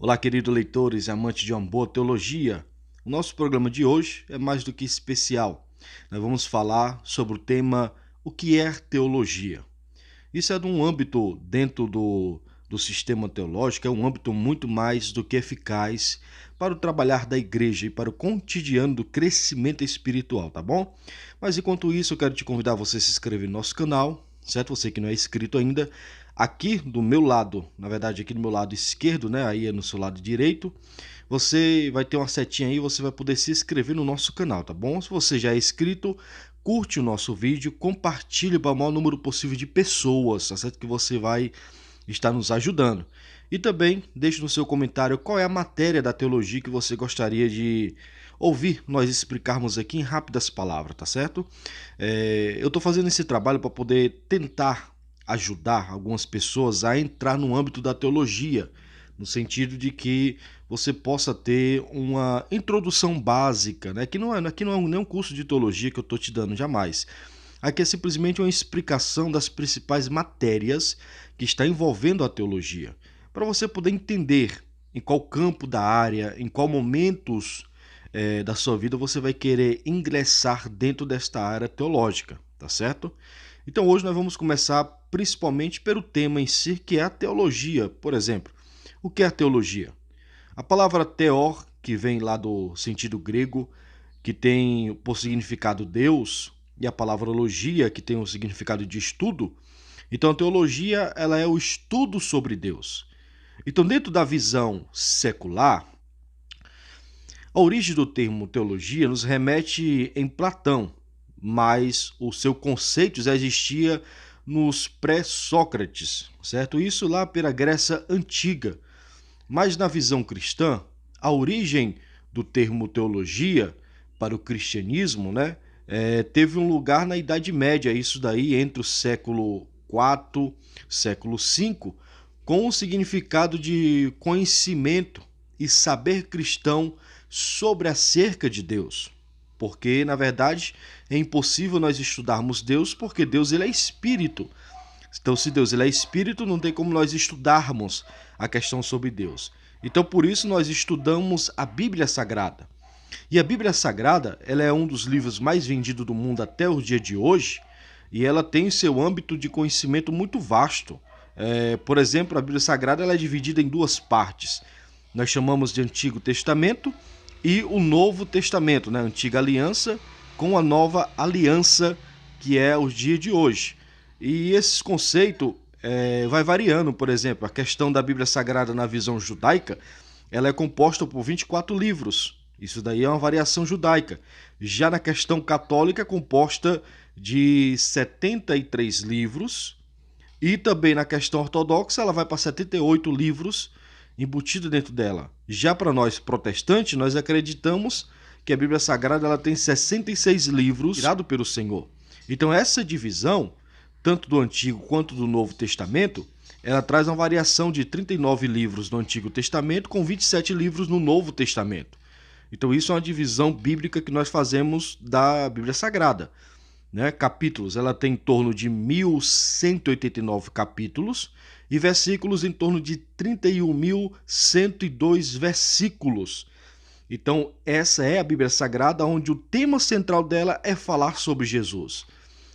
Olá, queridos leitores e amantes de uma boa teologia. O nosso programa de hoje é mais do que especial. Nós vamos falar sobre o tema O que é teologia? Isso é de um âmbito dentro do sistema teológico, é um âmbito muito mais do que eficaz para o trabalhar da igreja e para o cotidiano do crescimento espiritual, tá bom? Mas enquanto isso, eu quero te convidar a você se inscrever no nosso canal, certo? Você que não é inscrito ainda. Aqui do meu lado, na verdade aqui do meu lado esquerdo, né? Aí é no seu lado direito, você vai ter uma setinha aí, você vai poder se inscrever no nosso canal, tá bom? Se você já é inscrito, curte o nosso vídeo, compartilhe para o maior número possível de pessoas, tá certo? Que você vai estar nos ajudando. E também deixe no seu comentário qual é a matéria da teologia que você gostaria de ouvir nós explicarmos aqui em rápidas palavras, tá certo? Eu estou fazendo esse trabalho para poder tentar ajudar algumas pessoas a entrar no âmbito da teologia, no sentido de que você possa ter uma introdução básica, né? Aqui não é nem um curso de teologia que eu estou te dando, jamais. Aqui é simplesmente uma explicação das principais matérias que está envolvendo a teologia, para você poder entender em qual campo da área, em qual momentos da sua vida você vai querer ingressar dentro desta área teológica, tá certo? Então hoje nós vamos começar principalmente pelo tema em si, que é a teologia. Por exemplo, o que é a teologia? A palavra teor, que vem lá do sentido grego, que tem por significado Deus, e a palavra logia, que tem o significado de estudo. Então a teologia, ela é o estudo sobre Deus. Então, dentro da visão secular, a origem do termo teologia nos remete em Platão, mas o seu conceito já existia nos pré-Sócrates, certo? Isso lá pela Grécia Antiga. Mas na visão cristã, a origem do termo teologia para o cristianismo, né, teve um lugar na Idade Média, isso daí entre o século IV, século V, com o significado de conhecimento e saber cristão sobre acerca de Deus. Porque, na verdade, é impossível nós estudarmos Deus, porque Deus ele é espírito. Então, se Deus ele é espírito, não tem como nós estudarmos a questão sobre Deus. Então, por isso, nós estudamos a Bíblia Sagrada. E a Bíblia Sagrada, ela é um dos livros mais vendidos do mundo até o dia de hoje, e ela tem seu âmbito de conhecimento muito vasto. Por exemplo, a Bíblia Sagrada ela é dividida em duas partes. Nós chamamos de Antigo Testamento e o Novo Testamento, né? Antiga Aliança com a Nova Aliança, que é o dia de hoje. E esse conceito vai variando. Por exemplo, a questão da Bíblia Sagrada na visão judaica, ela é composta por 24 livros. Isso daí é uma variação judaica. Já na questão católica, é composta de 73 livros. E também na questão ortodoxa, ela vai para 78 livros embutido dentro dela. Já para nós protestantes, nós acreditamos que a Bíblia Sagrada ela tem 66 livros tirado pelo Senhor. Então essa divisão, tanto do Antigo quanto do Novo Testamento, ela traz uma variação de 39 livros no Antigo Testamento com 27 livros no Novo Testamento. Então isso é uma divisão bíblica que nós fazemos da Bíblia Sagrada. Né? Capítulos, ela tem em torno de 1.189 capítulos e versículos em torno de 31.102 versículos. Então, essa é a Bíblia Sagrada, onde o tema central dela é falar sobre Jesus.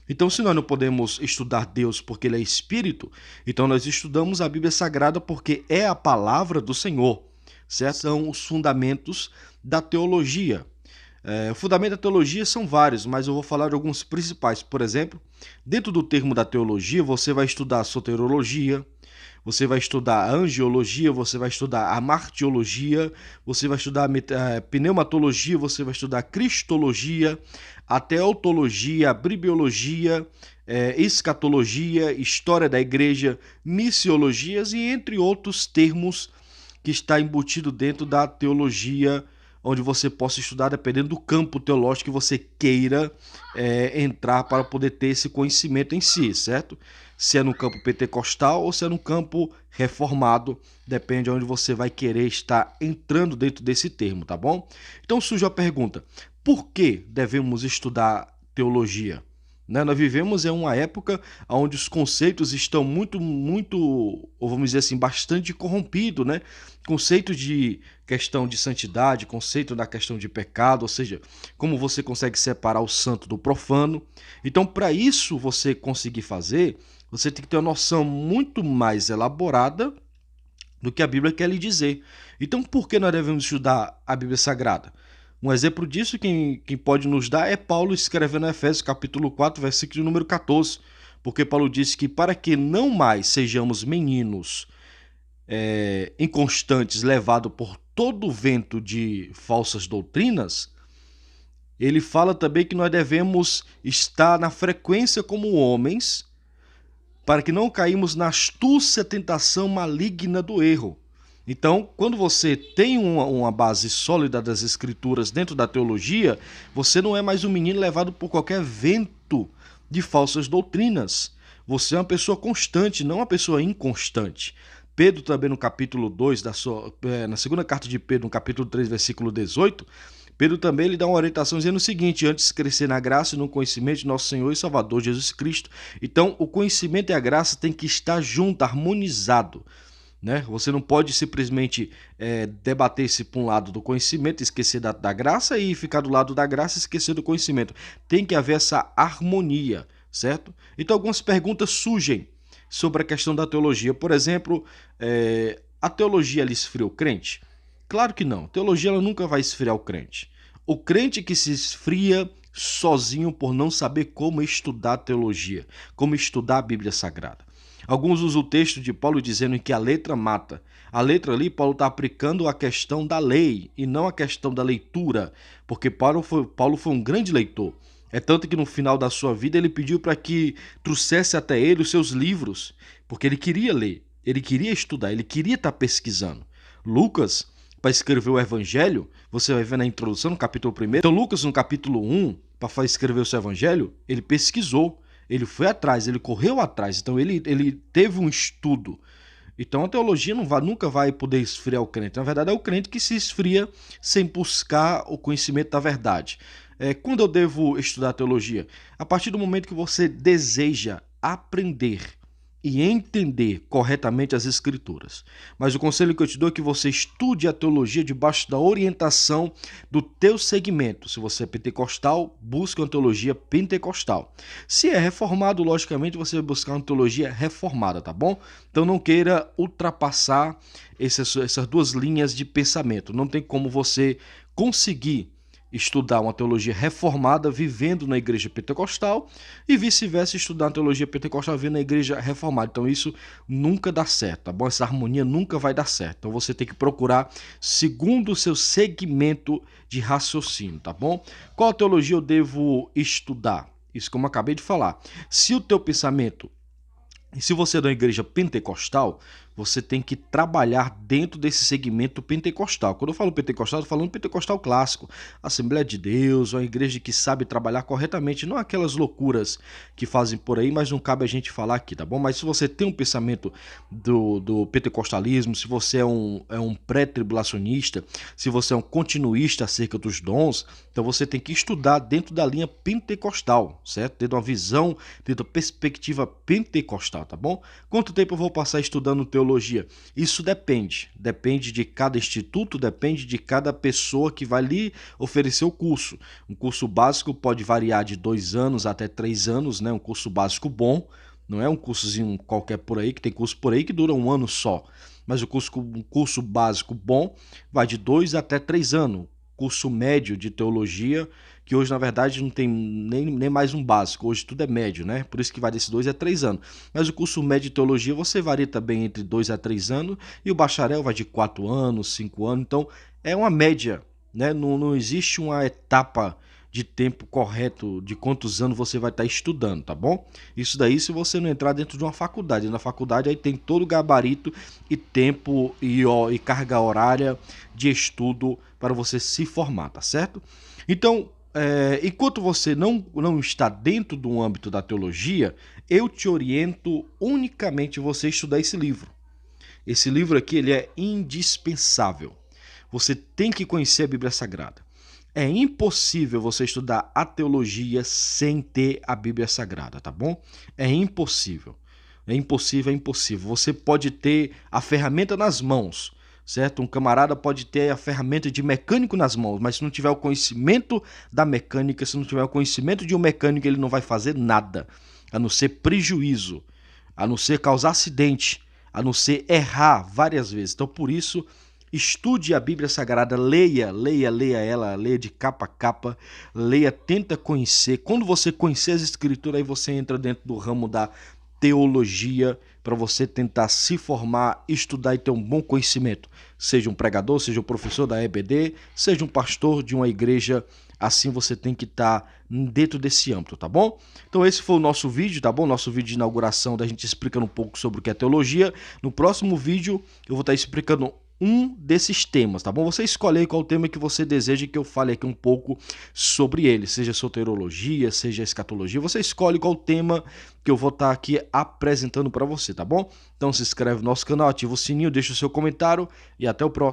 Então, se nós não podemos estudar Deus porque ele é Espírito, então nós estudamos a Bíblia Sagrada porque é a palavra do Senhor. Certo? São os fundamentos da teologia. O fundamento da teologia são vários, mas eu vou falar de alguns principais. Por exemplo, dentro do termo da teologia, você vai estudar a soteriologia, você vai estudar a angiologia, você vai estudar a martiologia, você vai estudar a pneumatologia, você vai estudar a cristologia, a teotologia, a bribiologia, escatologia, história da igreja, missiologias e entre outros termos que está embutido dentro da teologia, onde você possa estudar dependendo do campo teológico que você queira entrar para poder ter esse conhecimento em si, certo? Se é no campo pentecostal ou se é no campo reformado, depende de onde você vai querer estar entrando dentro desse termo, tá bom? Então surge a pergunta, por que devemos estudar teologia? né? Nós vivemos em uma época onde os conceitos estão ou vamos dizer assim, bastante corrompidos, né? Conceito de questão de santidade, conceito da questão de pecado, ou seja, como você consegue separar o santo do profano. Então, para isso você conseguir fazer, você tem que ter uma noção muito mais elaborada do que a Bíblia quer lhe dizer. Então, por que nós devemos estudar a Bíblia Sagrada? Um exemplo disso, quem pode nos dar é Paulo escrevendo em Efésios capítulo 4, versículo número 14, porque Paulo disse que para que não mais sejamos meninos inconstantes, levados por todo o vento de falsas doutrinas, ele fala também que nós devemos estar na frequência como homens, para que não caímos na astúcia tentação maligna do erro. Então, quando você tem uma base sólida das escrituras dentro da teologia, você não é mais um menino levado por qualquer vento de falsas doutrinas. Você é uma pessoa constante, não uma pessoa inconstante. Pedro também no capítulo 2, na segunda carta de Pedro, no capítulo 3, versículo 18, Pedro também lhe dá uma orientação dizendo o seguinte: antes de crescer na graça e no conhecimento de nosso Senhor e Salvador Jesus Cristo. Então, o conhecimento e a graça tem que estar junto, harmonizado, né? Você não pode simplesmente debater-se para um lado do conhecimento, esquecer da graça, e ficar do lado da graça e esquecer do conhecimento. Tem que haver essa harmonia, certo? Então, algumas perguntas surgem sobre a questão da teologia. Por exemplo, a teologia ela esfria o crente? Claro que não. A teologia ela nunca vai esfriar o crente. O crente que se esfria sozinho por não saber como estudar teologia, como estudar a Bíblia Sagrada. Alguns usam o texto de Paulo dizendo que a letra mata. A letra ali, Paulo está aplicando a questão da lei e não a questão da leitura, porque Paulo foi um grande leitor. É tanto que no final da sua vida ele pediu para que trouxesse até ele os seus livros, porque ele queria ler, ele queria estudar, ele queria estar pesquisando. Lucas, para escrever o Evangelho, você vai ver na introdução, no capítulo 1. Então, Lucas, no capítulo 1, para escrever o seu Evangelho, ele pesquisou, ele foi atrás, ele correu atrás. Então, ele teve um estudo. Então, a teologia nunca vai poder esfriar o crente. Na verdade, é o crente que se esfria sem buscar o conhecimento da verdade. Quando eu devo estudar teologia? A partir do momento que você deseja aprender e entender corretamente as escrituras. Mas o conselho que eu te dou é que você estude a teologia debaixo da orientação do teu segmento. Se você é pentecostal, busque uma teologia pentecostal. Se é reformado, logicamente você vai buscar uma teologia reformada, tá bom? Então não queira ultrapassar essas duas linhas de pensamento. Não tem como você conseguir estudar uma teologia reformada vivendo na igreja pentecostal e vice-versa, estudar uma teologia pentecostal vivendo na igreja reformada. Então isso nunca dá certo, tá bom? Essa harmonia nunca vai dar certo. Então você tem que procurar segundo o seu segmento de raciocínio, tá bom? Qual teologia eu devo estudar? Isso como eu acabei de falar. Se o teu pensamento e se você é da igreja pentecostal, você tem que trabalhar dentro desse segmento pentecostal. Quando eu falo pentecostal, eu estou falando pentecostal clássico. Assembleia de Deus, uma igreja que sabe trabalhar corretamente, não aquelas loucuras que fazem por aí, mas não cabe a gente falar aqui, tá bom? Mas se você tem um pensamento do pentecostalismo, se você é um pré-tribulacionista, se você é um continuista acerca dos dons, então você tem que estudar dentro da linha pentecostal, certo? Dentro de uma visão, dentro da perspectiva pentecostal, tá bom? Quanto tempo eu vou passar estudando teologia? Isso depende de cada instituto, depende de cada pessoa que vai lhe oferecer o curso. Um curso básico pode variar de 2 anos até 3 anos, né? Um curso básico bom, não é um cursozinho qualquer por aí, que tem curso por aí que dura 1 ano só, mas um curso básico bom vai de 2 até 3 anos. Curso médio de teologia, que hoje na verdade não tem nem mais um básico, hoje tudo é médio, né? Por isso que vai desses 2 a 3 anos. Mas o curso médio de teologia você varia também entre 2 a 3 anos e o bacharel vai de 4 anos, 5 anos, então é uma média, né? Não existe uma etapa de tempo correto de quantos anos você vai estar estudando, tá bom? Isso daí se você não entrar dentro de uma faculdade. Na faculdade aí tem todo o gabarito e tempo e carga horária de estudo para você se formar, tá certo? Então, enquanto você não está dentro do âmbito da teologia, eu te oriento unicamente você estudar esse livro. Esse livro aqui ele é indispensável. Você tem que conhecer a Bíblia Sagrada. É impossível você estudar a teologia sem ter a Bíblia Sagrada, tá bom? É impossível. É impossível, é impossível. Você pode ter a ferramenta nas mãos, certo? Um camarada pode ter a ferramenta de mecânico nas mãos, mas se não tiver o conhecimento da mecânica, se não tiver o conhecimento de um mecânico, ele não vai fazer nada, a não ser prejuízo, a não ser causar acidente, a não ser errar várias vezes. Então, por isso, estude a Bíblia Sagrada, leia ela, leia de capa a capa, leia, tenta conhecer. Quando você conhecer as Escrituras, aí você entra dentro do ramo da teologia para você tentar se formar, estudar e ter um bom conhecimento. Seja um pregador, seja um professor da EBD, seja um pastor de uma igreja, assim você tem que estar dentro desse âmbito, tá bom? Então esse foi o nosso vídeo, tá bom? Nosso vídeo de inauguração da gente explicando um pouco sobre o que é teologia. No próximo vídeo eu vou estar explicando um desses temas, tá bom? Você escolhe aí qual tema que você deseja que eu fale aqui um pouco sobre ele, seja soteriologia, seja escatologia, você escolhe qual tema que eu vou estar aqui apresentando para você, tá bom? Então se inscreve no nosso canal, ativa o sininho, deixa o seu comentário e até o próximo.